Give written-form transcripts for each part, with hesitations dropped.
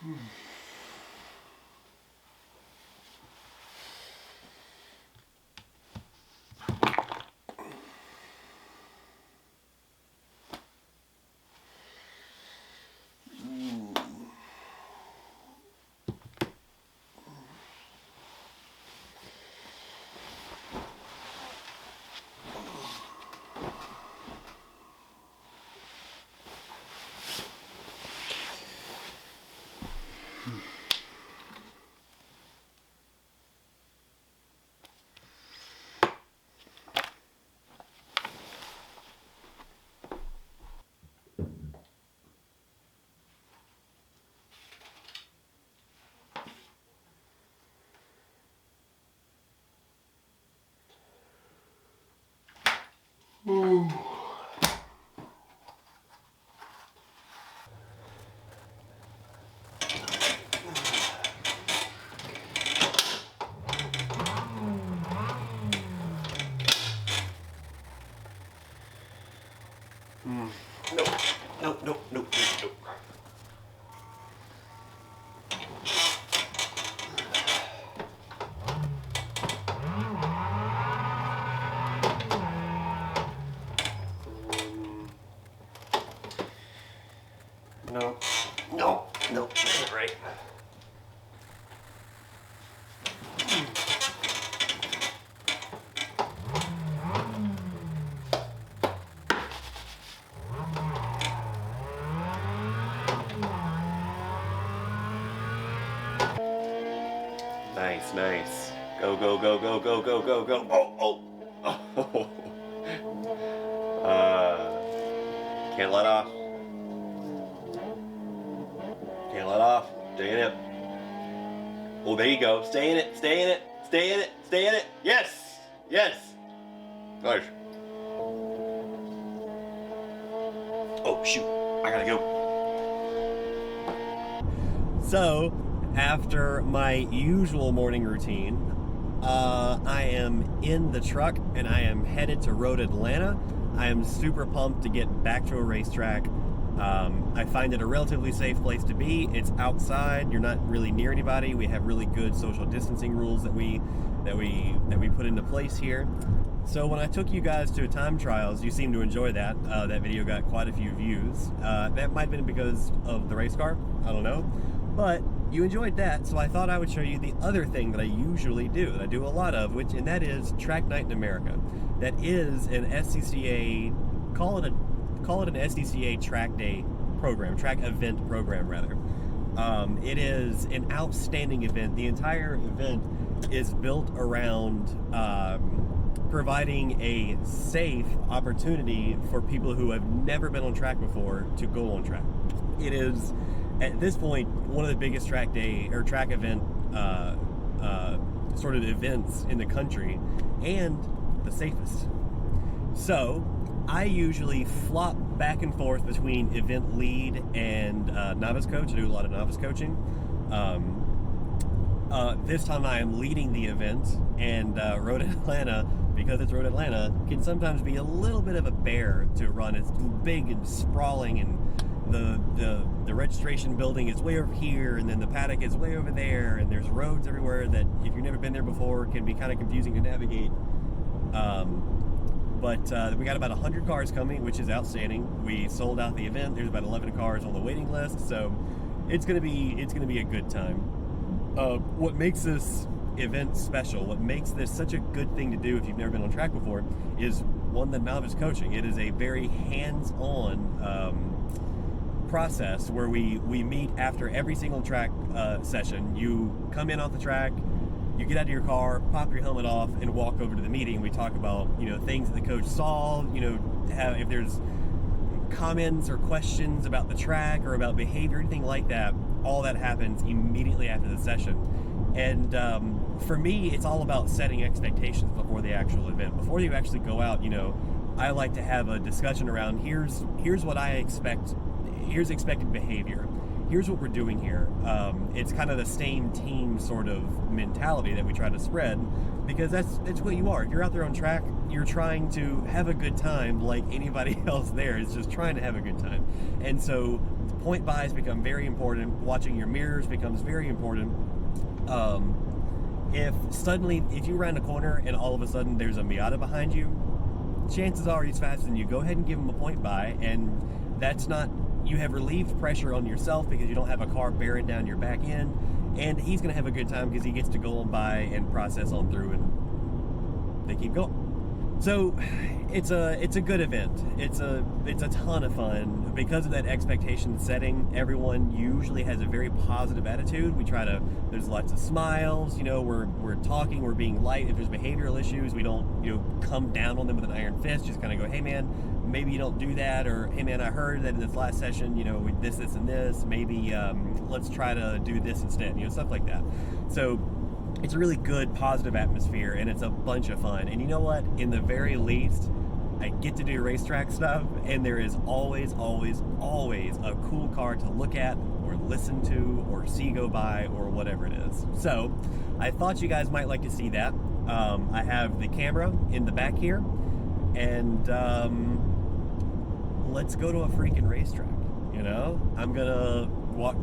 Ooh. Nope. Nope, that's not right. Nice. Go. Oh. Can't let off. Stay in it. Oh, there you go. Stay in it. Yes. Nice. Oh, shoot. I gotta go. So, after my usual morning routine, I am in the truck and I am headed to Road Atlanta. I am super pumped to get back to a racetrack. I find it a relatively safe place to be. It's outside. You're not really near anybody. We have really good social distancing rules that we put into place here. So when I took you guys to time trials, you seemed to enjoy that. That video got quite a few views. That might have been because of the race car. I don't know. But you enjoyed that, so I thought I would show you the other thing that I usually do, that I do a lot of, and that is Track Night in America. That is an SCCA, call it an SCCA track day program, track event program rather. It is an outstanding event. The entire event is built around providing a safe opportunity for people who have never been on track before to go on track. It is, at this point, one of the biggest track day or track event sort of events in the country, and the safest. So I usually flop back and forth between event lead and novice coach. I do a lot of novice coaching. This time I am leading the event, and Road Atlanta, because it's Road Atlanta, can sometimes be a little bit of a bear to run. It's big and sprawling, and the registration building is way over here, and then the paddock is way over there, and there's roads everywhere that, if you've never been there before, can be kind of confusing to navigate. But we got about 100 cars coming, which is outstanding. We sold out the event. There's about 11 cars on the waiting list, so it's gonna be a good time. What makes this event special, what makes this such a good thing to do if you've never been on track before, is one, the novice coaching. It is a very hands-on process where we meet after every single track session. You come in off the track, you get out of your car, pop your helmet off, and walk over to the meeting. We talk about, things that the coach saw, if there's comments or questions about the track or about behavior, anything like that. All that happens immediately after the session. And for me, it's all about setting expectations before the actual event. Before you actually go out, I like to have a discussion around here's what I expect. Here's expected behavior. here's what we're doing here. It's kind of the same team sort of mentality that we try to spread, because that's what you are. If you're out there on track, you're trying to have a good time like anybody else there is just trying to have a good time. And so point buys become very important. Watching your mirrors becomes very important. If you round a corner and all of a sudden there's a Miata behind you, chances are he's faster than you. Go ahead and give him a point buy, and that's not, you have relieved pressure on yourself because you don't have a car bearing down your back end, and he's going to have a good time because he gets to go on by and process on through, and they keep going. So it's a good event. It's a ton of fun because of that expectation setting. Everyone usually has a very positive attitude. There's lots of smiles. We're talking. We're being light. If there's behavioral issues, we don't come down on them with an iron fist. Just kind of go, hey man, maybe you don't do that, or hey man, I heard that in this last session, with this and this. Maybe let's try to do this instead. Stuff like that. So it's a really good, positive atmosphere, and it's a bunch of fun. And you know what? In the very least, I get to do racetrack stuff, and there is always, always, always a cool car to look at, or listen to, or see go by, or whatever it is. So I thought you guys might like to see that. I have the camera in the back here, and let's go to a freaking racetrack. I'm gonna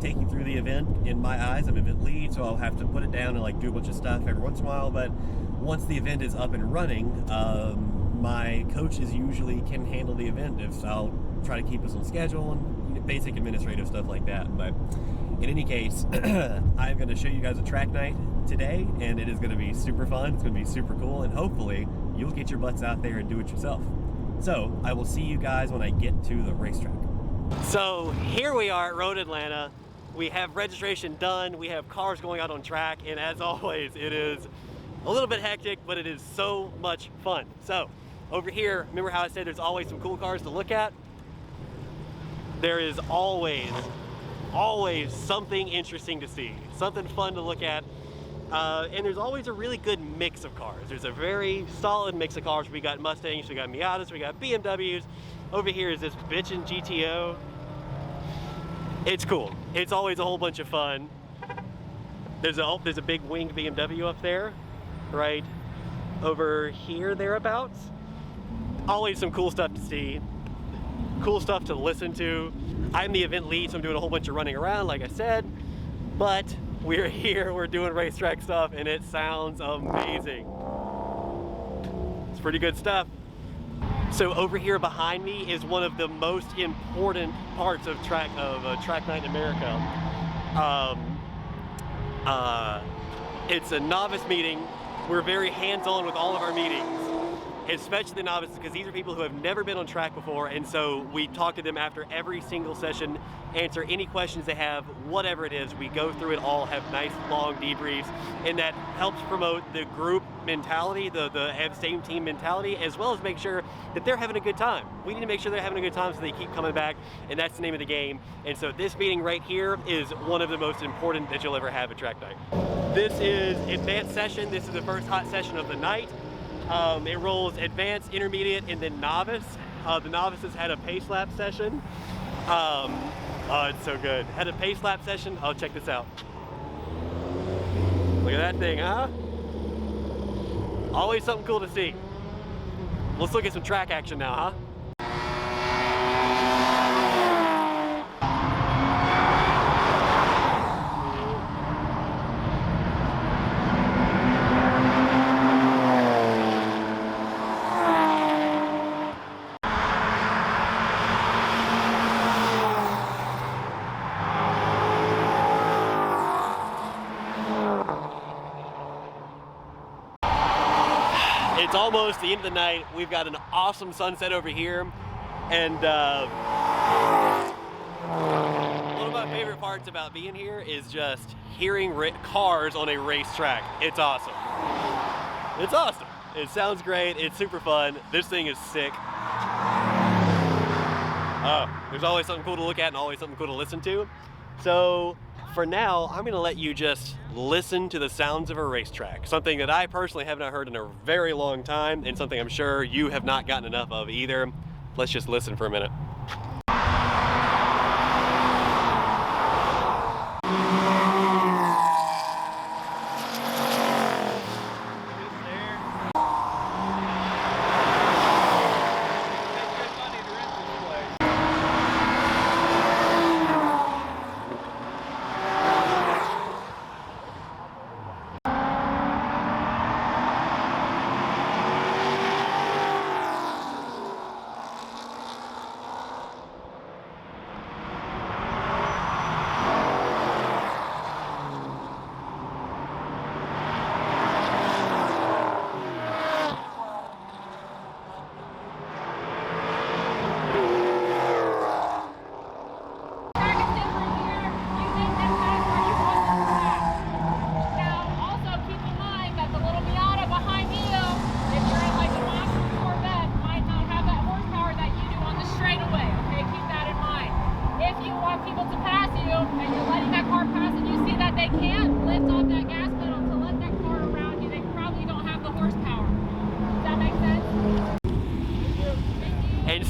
take you through the event in my eyes. I'm event lead, so I'll have to put it down and do a bunch of stuff every once in a while. But once the event is up and running, my coaches usually can handle the event. I'll try to keep us on schedule and basic administrative stuff like that. But in any case, I'm going to show you guys a track night today, and it is going to be super fun. It's going to be super cool, and hopefully you'll get your butts out there and do it yourself. So I will see you guys when I get to the racetrack. So here we are at Road Atlanta. We have registration done. We have cars going out on track, and as always, it is a little bit hectic, but it is so much fun. So over here, remember how I said there's always some cool cars to look at? There is always something interesting to see, something fun to look at. And there's always a really good mix of cars. There's a very solid mix of cars. We got Mustangs, we got Miatas, we got BMWs. Over here is this bitchin' GTO. It's cool. It's always a whole bunch of fun. There's a big winged BMW up there, right over here, thereabouts. Always some cool stuff to see, cool stuff to listen to. I'm the event lead, so I'm doing a whole bunch of running around, like I said, but we're here, we're doing racetrack stuff, and it sounds amazing. It's pretty good stuff. So over here behind me is one of the most important parts of track night in America. It's a novice meeting. We're very hands-on with all of our meetings, especially the novices, because these are people who have never been on track before, and so we talk to them after every single session, answer any questions they have, whatever it is. We go through it all, have nice long debriefs, and that helps promote the group mentality, the same team mentality, as well as make sure that they're having a good time. We need to make sure they're having a good time so they keep coming back, and that's the name of the game. And so this meeting right here is one of the most important that you'll ever have at track night. This is advanced session. This is the first hot session of the night. It rolls advanced, intermediate, and then novice. The novices had a pace lap session. Oh, it's so good. Had a pace lap session. Oh, check this out. Look at that thing, huh? Always something cool to see. Let's look at some track action now, huh? It's almost the end of the night. We've got an awesome sunset over here, and one of my favorite parts about being here is just hearing cars on a racetrack. It's awesome. It's awesome. It sounds great. It's super fun. This thing is sick. There's always something cool to look at and always something cool to listen to. So for now, I'm gonna let you just listen to the sounds of a racetrack. Something that I personally have not heard in a very long time, and something I'm sure you have not gotten enough of either. Let's just listen for a minute.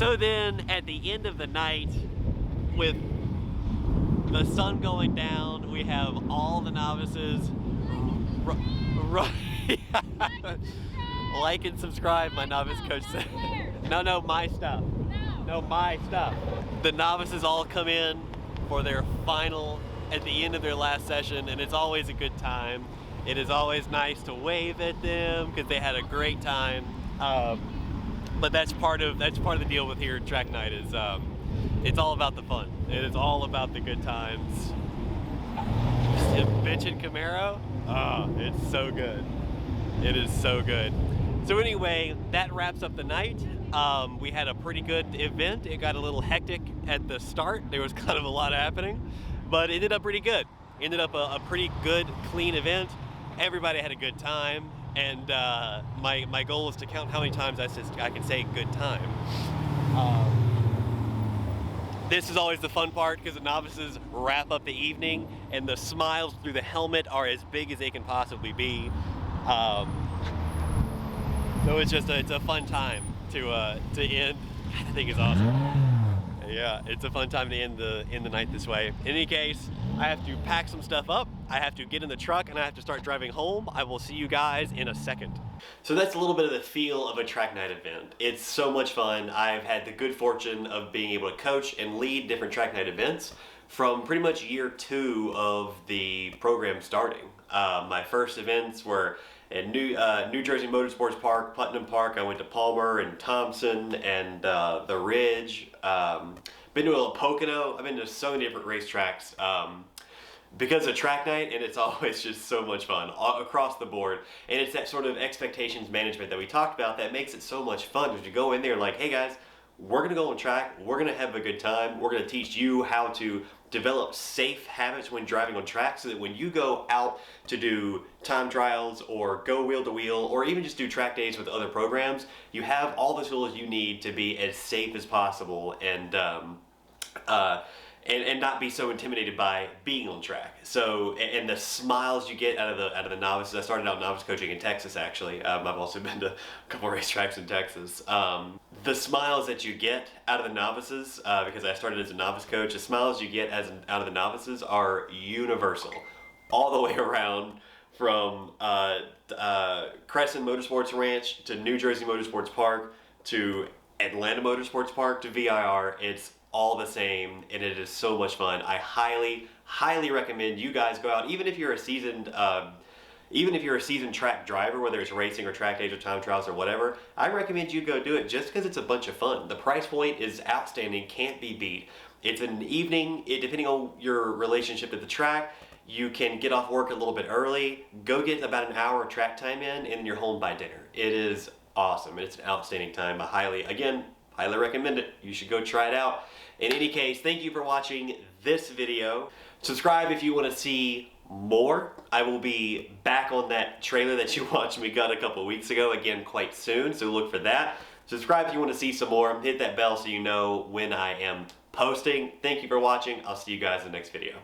So then at the end of the night, with the sun going down, we have all the novices like and subscribe, my novice coach said. No, my stuff. No, my stuff. The novices all come in for their final at the end of their last session, and it's always a good time. It is always nice to wave at them because they had a great time. But that's part of the deal with here at track night is it's all about the fun. It is all about the good times. Bitchin' Camaro, it's so good. It is so good. So anyway, that wraps up the night. We had a pretty good event. It got a little hectic at the start. There was kind of a lot happening, but it ended up pretty good. Ended up a pretty good, clean event. Everybody had a good time, and my goal was to count how many times I can say good time. This is always the fun part because the novices wrap up the evening, and the smiles through the helmet are as big as they can possibly be. So it's a fun time to end. I think it's awesome. Yeah, it's a fun time to end the night this way. In any case, I have to pack some stuff up. I have to get in the truck and I have to start driving home. I will see you guys in a second. So that's a little bit of the feel of a track night event. It's so much fun. I've had the good fortune of being able to coach and lead different track night events from pretty much year 2 of the program starting. My first events were at New Jersey Motorsports Park, Putnam Park. I went to Palmer and Thompson and the Ridge. Been to Pocono. I've been to so many different racetracks because of track night, and it's always just so much fun across the board. And it's that sort of expectations management that we talked about that makes it so much fun. Because you go in there like, hey guys, we're gonna go on track, we're gonna have a good time, we're gonna teach you how to develop safe habits when driving on track so that when you go out to do time trials or go wheel to wheel or even just do track days with other programs, you have all the tools you need to be as safe as possible and not be so intimidated by being on track. So, and the smiles you get out of the novices. I started out novice coaching in Texas, actually. I've also been to a couple racetracks in Texas. The smiles that you get out of the novices, because I started as a novice coach, the smiles you get out of the novices are universal, all the way around from Crescent Motorsports Ranch to New Jersey Motorsports Park to Atlanta Motorsports Park to VIR. It's all the same, and it is so much fun. I highly recommend you guys go out, even if you're a seasoned track driver, whether it's racing or track days or time trials or whatever. I recommend you go do it just because it's a bunch of fun. The price point is outstanding, can't be beat. It's an evening, depending on your relationship at the track, you can get off work a little bit early, go get about an hour of track time in, and then you're home by dinner. It is awesome. It's an outstanding time. I highly recommend it. You should go try it out. In any case, thank you for watching this video. Subscribe if you want to see more. I will be back on that trailer that you watched me gut a couple weeks ago again quite soon, so look for that. Subscribe if you want to see some more. Hit that bell so you know when I am posting. Thank you for watching. I'll see you guys in the next video.